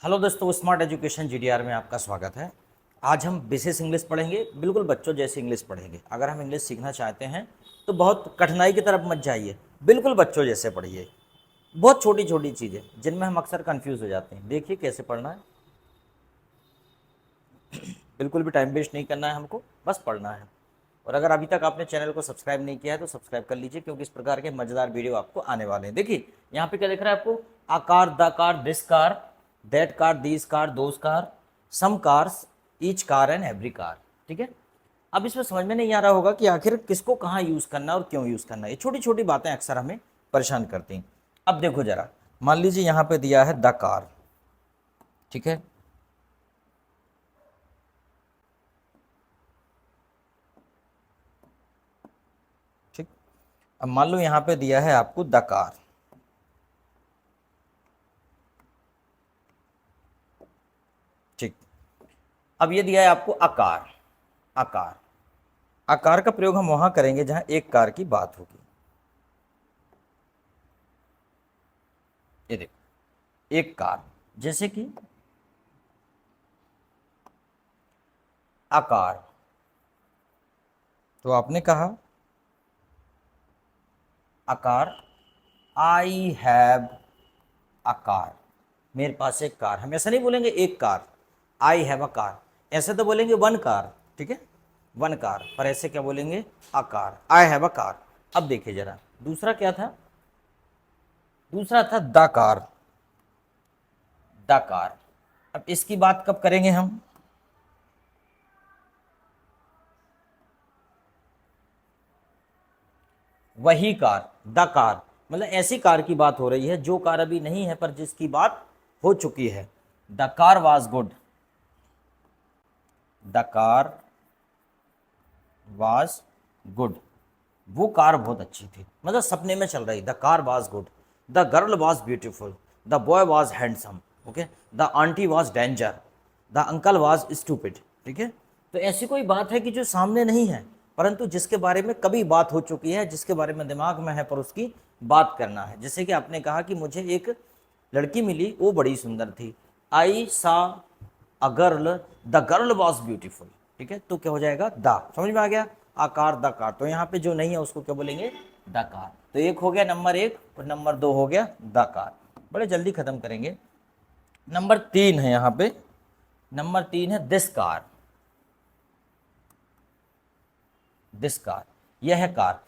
Hello दोस्तों, smart education GDR में आपका स्वागत है। आज हम बेसिक इंग्लिश पढ़ेंगे, बिल्कुल बच्चों जैसे इंग्लिश पढ़ेंगे। अगर हम इंग्लिश सीखना चाहते हैं तो बहुत कठिनाई की तरफ मत जाइए, बिल्कुल बच्चों जैसे पढ़िए। बहुत छोटी छोटी चीज़ें जिनमें हम अक्सर कंफ्यूज हो जाते हैं। देखिए कैसे पढ़ना है, बिल्कुल भी टाइम वेस्ट नहीं करना है हमको, बस पढ़ना है। और अगर अभी तक आपने चैनल को सब्सक्राइब नहीं किया है तो सब्सक्राइब कर लीजिए, क्योंकि इस प्रकार के मजेदार वीडियो आपको आने वाले हैं। देखिए यहाँ पे क्या दिख रहा है आपको, a car, the car, this car, that car, these car, those car, some cars, each car and every car. ठीक है, अब इसमें समझ में नहीं आ रहा होगा कि आखिर किसको कहाँ यूज़ करना है और क्यों यूज़ करना है। ये छोटी छोटी बातें अक्सर हमें परेशान करती हैं। अब देखो जरा, मान लीजिए यहाँ पे दिया है द कार। ठीक है, ठीक। अब मान लो यहाँ पे दिया है आपको द कार। ठीक, अब ये दिया है आपको आकार। आकार, आकार का प्रयोग हम वहां करेंगे जहां एक कार की बात होगी। ये देखो, एक कार, जैसे कि आकार। तो आपने कहा आकार, आई हैव अ कार। मेरे पास एक कार। हम ऐसा नहीं बोलेंगे एक car, I have a car. ऐसे तो बोलेंगे वन कार। ठीक है, वन कार, पर ऐसे क्या बोलेंगे, a car, I have a car. अब देखिए जरा, दूसरा क्या था, दूसरा था द कार। द कार, अब इसकी बात कब करेंगे हम, वही कार, द कार, मतलब ऐसी कार की बात हो रही है जो कार अभी नहीं है पर जिसकी बात हो चुकी है। The car was good. The car was good, वो कार बहुत अच्छी थी, मतलब सपने में चल रही। The car was good, the girl was beautiful, the boy was handsome, okay, the aunty was danger, the uncle was stupid. ठीक है, तो ऐसी कोई बात है कि जो सामने नहीं है परंतु जिसके बारे में कभी बात हो चुकी है, जिसके बारे में दिमाग में है पर उसकी बात करना है। जैसे कि आपने कहा कि मुझे एक लड़की मिली, वो बड़ी सुंदर थी। आई सा a girl, the girl was beautiful. ठीक है, तो क्या हो जाएगा, द, समझ में आ गया, आकार, द कार। तो यहाँ पे जो नहीं है उसको क्या बोलेंगे, द कार। तो एक हो गया नंबर एक, और नंबर दो हो गया द कार। बड़े जल्दी खत्म करेंगे। नंबर तीन है यहाँ पे, नंबर तीन है दिस कार। दिस कार, यह है कार।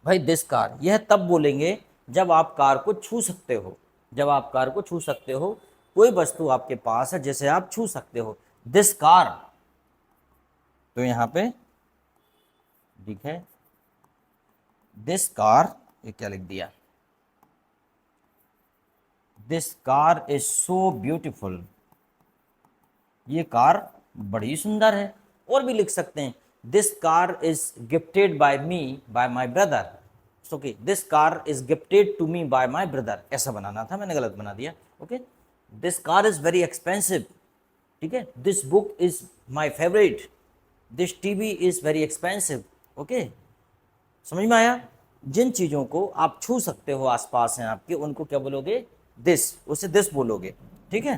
भाई दिस कार, यह तब बोलेंगे जब आप कार को छू सकते हो। जब आप कार को छू सकते हो, कोई वस्तु आपके पास है जिसे आप छू सकते हो, दिस कार। तो यहाँ पे ठीक है, दिस कार, ये क्या लिख दिया, this car is so beautiful. ये कार बड़ी सुंदर है। और भी लिख सकते हैं, this car is gifted by me by my brother. Okay, this car is gifted to me by my brother, ऐसा बनाना था, मैंने गलत बना दिया। Okay, this car is very expensive. ठीक है, this book is my favourite, this TV is very expensive. Okay, समझ में आया। जिन चीज़ों को आप छू सकते हो, आसपास हैं आपके, उनको क्या बोलोगे, दिस, उसे दिस बोलोगे। ठीक है,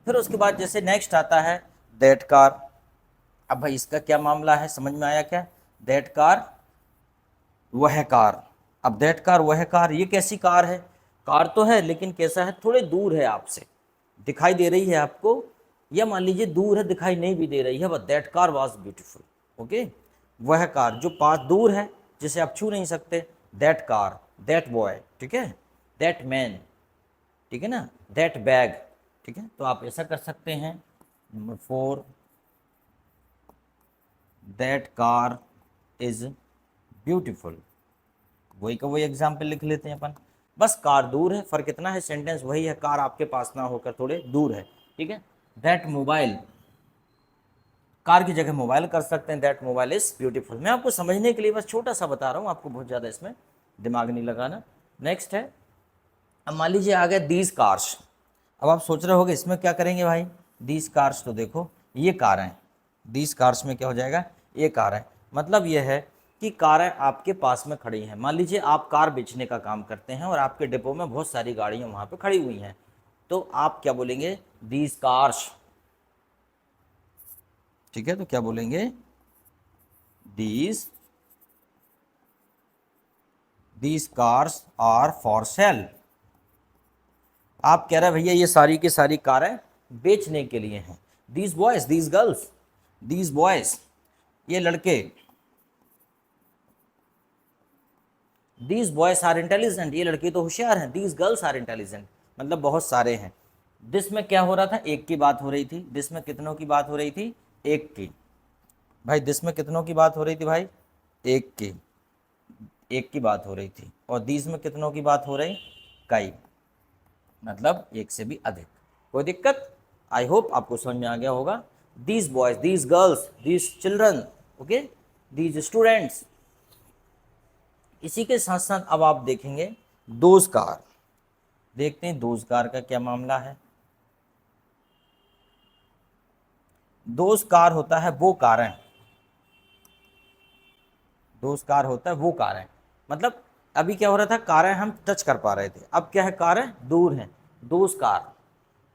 फिर उसके बाद जैसे नेक्स्ट आता है दैट कार। अब भाई इसका क्या मामला है, समझ में आया क्या, दैट कार, वह कार। अब दैट कार, वह कार, ये कैसी कार है, कार तो है लेकिन कैसा है, थोड़े दूर है आपसे, दिखाई दे रही है आपको, या मान लीजिए दूर है, दिखाई नहीं भी दे रही है, but that car was beautiful. Okay, वह कार जो पास दूर है, जिसे आप छू नहीं सकते, दैट कार, दैट बॉय, ठीक है, दैट मैन, ठीक है ना, दैट बैग। ठीक है, तो आप ऐसा कर सकते हैं। Number four, that car is beautiful. वही का वही एग्जाम्पल लिख लेते हैं अपन। बस कार दूर है, फर्क इतना है, सेंटेंस वही है, कार आपके पास ना होकर थोड़े दूर है। ठीक है, दैट मोबाइल, कार की जगह मोबाइल कर सकते हैं, दैट मोबाइल इज ब्यूटीफुल। मैं आपको समझने के लिए बस छोटा सा बता रहा हूँ, आपको बहुत ज़्यादा इसमें दिमाग नहीं लगाना। नेक्स्ट है, अब मान लीजिए आ गया दीज कार्स। अब आप सोच रहे होगे इसमें क्या करेंगे भाई, दीज कार्स, तो देखो ये कार हैं, दीज कार्स में क्या हो जाएगा, ये कार है। मतलब यह है कि कारें आपके पास में खड़ी हैं। मान लीजिए आप कार बेचने का काम करते हैं और आपके डिपो में बहुत सारी गाड़ियाँ वहाँ पे खड़ी हुई हैं। तो आप क्या बोलेंगे, दीज कार्स। ठीक है, तो क्या बोलेंगे, these cars are for sale. आप कह रहे हैं भैया ये सारी की सारी कारें बेचने के लिए हैं। These boys, these girls, these boys, ये लड़के, दीज बॉयज आर इंटेलिजेंट, ये लड़के तो होशियार हैं। दीज गर्ल्स आर इंटेलिजेंट, मतलब बहुत सारे हैं। दिस में क्या हो रहा था, एक की बात हो रही थी। दिस में कितनों की बात हो रही थी, एक की। भाई दिस में कितनों की बात हो रही थी भाई, एक की, एक की बात हो रही थी। और दीज में कितनों की बात हो रही, कई, मतलब एक से भी अधिक। कोई दिक्कत, आई होप आपको समझ में आ गया होगा। These boys, these girls, these children, okay, these students. इसी के साथ साथ अब आप देखेंगे दोज कार। देखते हैं दोज कार का क्या मामला है। दोज कार होता है वो कारें, दोज कार होता है वो कारें, मतलब अभी क्या हो रहा था, कारें हम टच कर पा रहे थे, अब क्या है, कारें दूर हैं, दोज कार।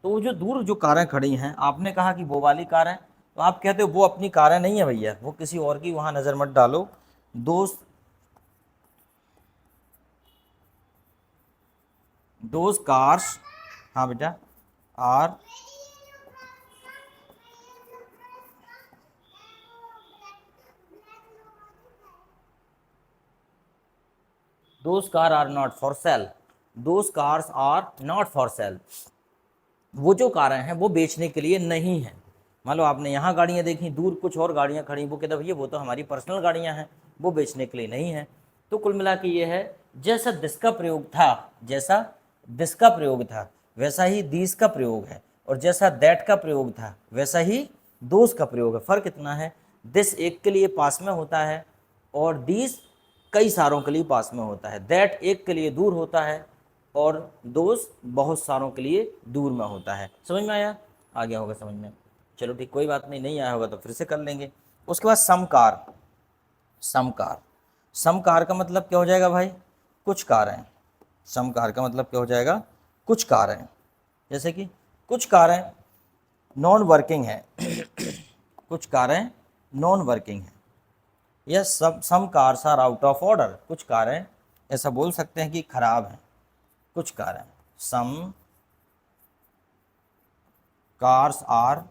तो वो जो दूर जो कारें खड़ी हैं, आपने कहा कि वो वाली कारें, तो आप कहते हो वो अपनी कारें नहीं है भैया, वो किसी और की, वहां नजर मत डालो। दोस्त, दोज कार्स, हाँ बेटा, are, those car are not for sale, those cars are not for sale. वो जो कारें हैं वो बेचने के लिए नहीं है। मान लो आपने यहाँ गाड़ियाँ देखी, दूर कुछ और गाड़ियाँ खड़ी, वो कहते भैया वो तो हमारी पर्सनल गाड़ियाँ हैं, वो बेचने के लिए नहीं है। तो कुल मिला के ये है, जैसा दिस का प्रयोग था, जैसा दिस का प्रयोग था वैसा ही दीस का प्रयोग है, और जैसा दैट का प्रयोग था वैसा ही दोस का प्रयोग है। फ़र्क इतना है, दिस एक के लिए पास में होता है और दीस कई सारों के लिए पास में होता है। दैट एक के लिए दूर होता है और दोस्त बहुत सारों के लिए दूर में होता है। समझ में आया, आ गया होगा समझ में। चलो ठीक, कोई बात नहीं, नहीं आया होगा तो फिर से कर लेंगे। उसके बाद समकार, समकार, समकार का मतलब क्या हो जाएगा भाई, कुछ कारें। समकार का मतलब क्या हो जाएगा, कुछ कारें। जैसे कि कुछ कारें नॉन वर्किंग है, कुछ कारें नॉन वर्किंग है, या some cars are out of order, कुछ कारें ऐसा बोल सकते हैं कि खराब हैं, कुछ कारें, some cars are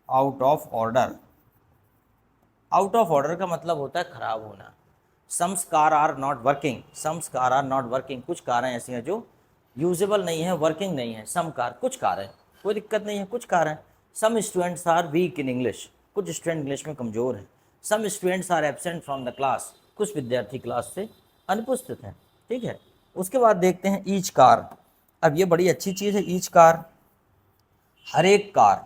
out of order. Out of order का मतलब होता है खराब होना। Some car are not working, some car are not working, कुछ कारें ऐसी हैं जो यूजेबल नहीं है, वर्किंग नहीं है। सम कार, कुछ कारें, कोई दिक्कत नहीं है, कुछ कारें। Some students are weak in English, कुछ स्टूडेंट इंग्लिश में कमज़ोर हैं। Some students are absent from the class, कुछ विद्यार्थी क्लास से अनुपस्थित हैं। ठीक है, उसके बाद देखते हैं ईच कार। अब ये बड़ी अच्छी चीज़ है, ईच कार, हर एक कार,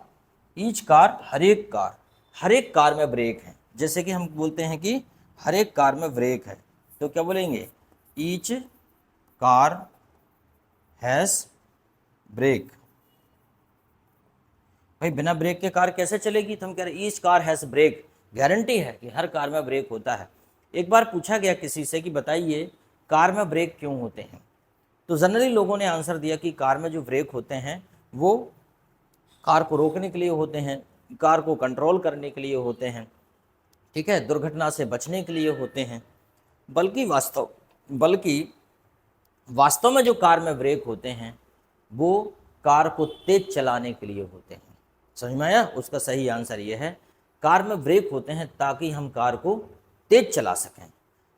ईच कार, हर एक कार, हर एक कार में ब्रेक है। जैसे कि हम बोलते हैं कि हर एक कार में ब्रेक है, तो क्या बोलेंगे, ईच कार हैज़ ब्रेक। भाई बिना ब्रेक के कार कैसे चलेगी, तो हम कह रहे हैं each car has brake, guarantee है कि हर कार में ब्रेक होता है। एक बार पूछा गया किसी से कि बताइए कार में ब्रेक क्यों होते हैं, तो जनरली लोगों ने आंसर दिया कि कार में जो ब्रेक होते हैं वो कार को रोकने के लिए होते हैं, कार को कंट्रोल करने के लिए होते हैं, ठीक है, दुर्घटना से बचने के लिए होते हैं। बल्कि वास्तव में जो कार में ब्रेक होते हैं वो कार को तेज चलाने के लिए होते हैं। समझ में आया, उसका सही आंसर ये है, कार में ब्रेक होते हैं ताकि हम कार को तेज चला सकें,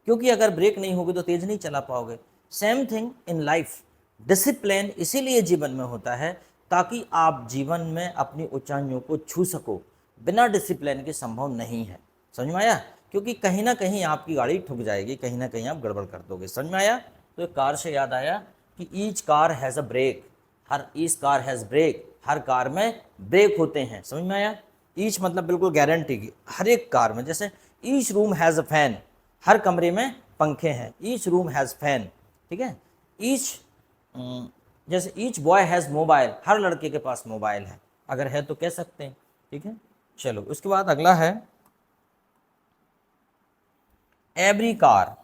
क्योंकि अगर ब्रेक नहीं होगी तो तेज नहीं चला पाओगे। Same thing in life, discipline इसीलिए जीवन में होता है ताकि आप जीवन में अपनी ऊंचाइयों को छू सको। बिना डिसिप्लिन के संभव नहीं है। समझ में आया, क्योंकि कहीं ना कहीं आपकी गाड़ी ठुक जाएगी, कहीं ना कहीं आप गड़बड़ कर दोगे। समझ में आया, तो एक कार से याद आया कि each car has a brake, हर ईच कार हैज़ ब्रेक, हर कार में ब्रेक होते हैं। समझ में आया, ईच मतलब बिल्कुल गारंटी की, हर एक कार में। जैसे each room has a fan, हर कमरे में पंखे हैं, ईच रूम हैज़ फैन। ठीक है, ईच, जैसे ईच बॉय हैज़ मोबाइल, हर लड़के के पास मोबाइल है, अगर है तो कह सकते हैं। ठीक है, चलो उसके बाद अगला है एवरी कार।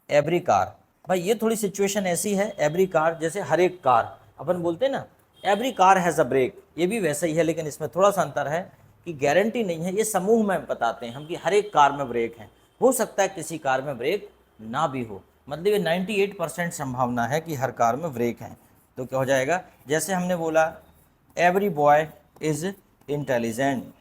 एवरी कार, भाई ये थोड़ी सिचुएशन ऐसी है, एवरी कार जैसे हर एक कार। अपन बोलते हैं ना every car has a brake, ये भी वैसा ही है, लेकिन इसमें थोड़ा सा अंतर है कि गारंटी नहीं है, ये समूह में बताते हैं हम कि हर एक कार में ब्रेक है। हो सकता है किसी कार में ब्रेक ना भी हो, मतलब ये 98% संभावना है कि हर कार में ब्रेक है। तो क्या हो जाएगा, जैसे हमने बोला every boy is intelligent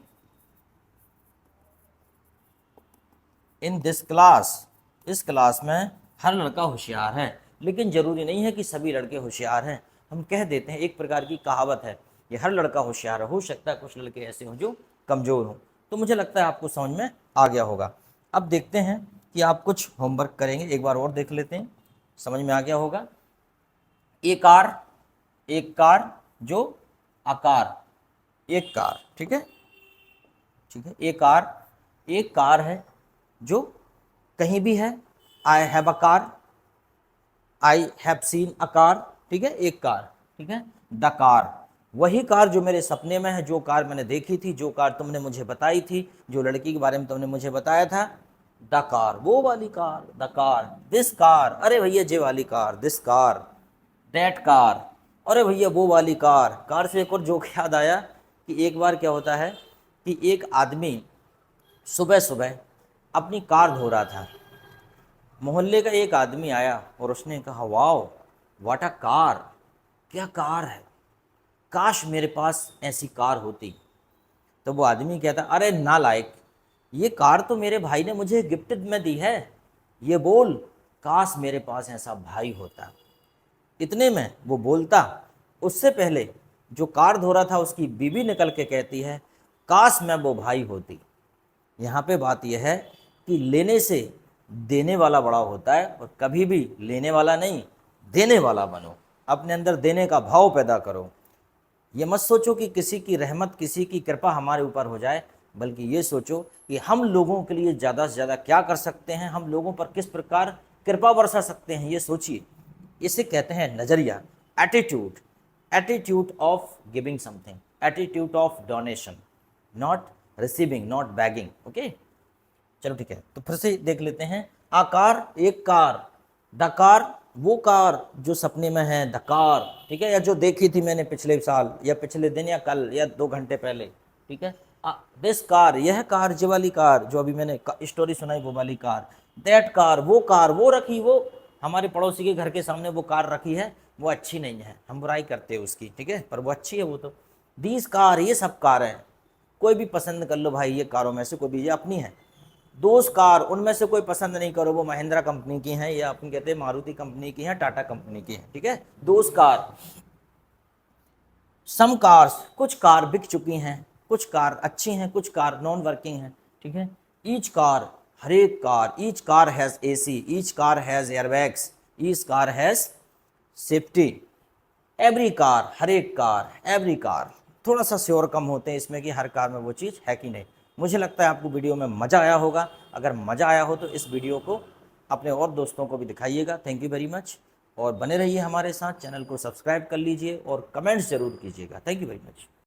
in this class, इस क्लास में हर लड़का होशियार है, लेकिन ज़रूरी नहीं है कि सभी लड़के होशियार हैं। हम कह देते हैं, एक प्रकार की कहावत है, ये हर लड़का होशियार है, हो सकता है कुछ लड़के ऐसे हों जो कमज़ोर हों। तो मुझे लगता है आपको समझ में आ गया होगा। अब देखते हैं कि आप कुछ होमवर्क करेंगे, एक बार और देख लेते हैं, समझ में आ गया होगा। एक कार जो आकार, एक कार, ठीक है, ठीक है, एक कार है जो कहीं भी है। I have a car, I have seen a car, ठीक है, एक कार, ठीक है। द कार, वही कार जो मेरे सपने में है, जो कार मैंने देखी थी, जो कार तुमने मुझे बताई थी, जो लड़की के बारे में तुमने मुझे बताया था। द कार, वो वाली car, the car, this car, अरे भैया ये वाली car, this car, that car, अरे भैया वो वाली कार। कार से एक और जोक याद आया कि एक बार क्या होता है कि एक आदमी सुबह सुबह अपनी कार धो रहा था। मोहल्ले का एक आदमी आया और उसने कहा, वाओ व्हाट अ कार, क्या कार है, काश मेरे पास ऐसी कार होती। तो वो आदमी कहता, अरे नालायक, ये कार तो मेरे भाई ने मुझे गिफ्ट में दी है, ये बोल काश मेरे पास ऐसा भाई होता। इतने में वो बोलता, उससे पहले जो कार धो रहा था उसकी बीवी निकल के कहती है, काश मैं वो भाई होती। यहाँ पे बात यह है कि लेने से देने वाला बड़ा होता है, और कभी भी लेने वाला नहीं, देने वाला बनो, अपने अंदर देने का भाव पैदा करो। ये मत सोचो कि किसी की रहमत, किसी की कृपा हमारे ऊपर हो जाए, बल्कि ये सोचो कि हम लोगों के लिए ज़्यादा से ज़्यादा क्या कर सकते हैं, हम लोगों पर किस प्रकार कृपा बरसा सकते हैं, ये सोचिए। इसे कहते हैं नज़रिया, attitude, attitude of giving something, attitude of donation, not receiving, not bagging. Okay, चलो ठीक है, तो फिर से देख लेते हैं। आकार, एक कार, द कार, वो कार जो सपने में है, द कार, ठीक है, या जो देखी थी मैंने पिछले साल या पिछले दिन या कल या 2 घंटे पहले, ठीक है। दिस कार, यह कार, ये वाली कार जो अभी मैंने स्टोरी सुनाई, वो वाली कार। दैट कार, वो रखी, वो हमारे पड़ोसी के घर के सामने वो कार रखी है, वो अच्छी नहीं है, हम बुराई करते हैं उसकी, ठीक है, पर वो अच्छी है वो तो। दीज कार, ये सब कार है, कोई भी पसंद कर लो भाई, ये कारों में से कोई भी, ये अपनी है। दोस्त कार, उनमें से कोई पसंद नहीं करो, वो महिंद्रा कंपनी की हैं, या अपन कहते हैं मारुति कंपनी की हैं, टाटा कंपनी की हैं, ठीक है। दोस्त कार, सम कार्स, कुछ कार बिक चुकी हैं, कुछ कार अच्छी हैं, कुछ कार नॉन वर्किंग हैं, ठीक है। ईच कार, हर एक car, each car has AC, each car has airbags, each car has safety, every car, हर एक कार, एवरी कार। थोड़ा सा श्योर कम होते हैं इसमें कि हर कार में वो चीज़ है कि नहीं। मुझे लगता है आपको वीडियो में मज़ा आया होगा। अगर मज़ा आया हो तो इस वीडियो को अपने और दोस्तों को भी दिखाइएगा। थैंक यू वेरी मच, और बने रहिए हमारे साथ, चैनल को सब्सक्राइब कर लीजिए और कमेंट्स ज़रूर कीजिएगा। Thank you very much.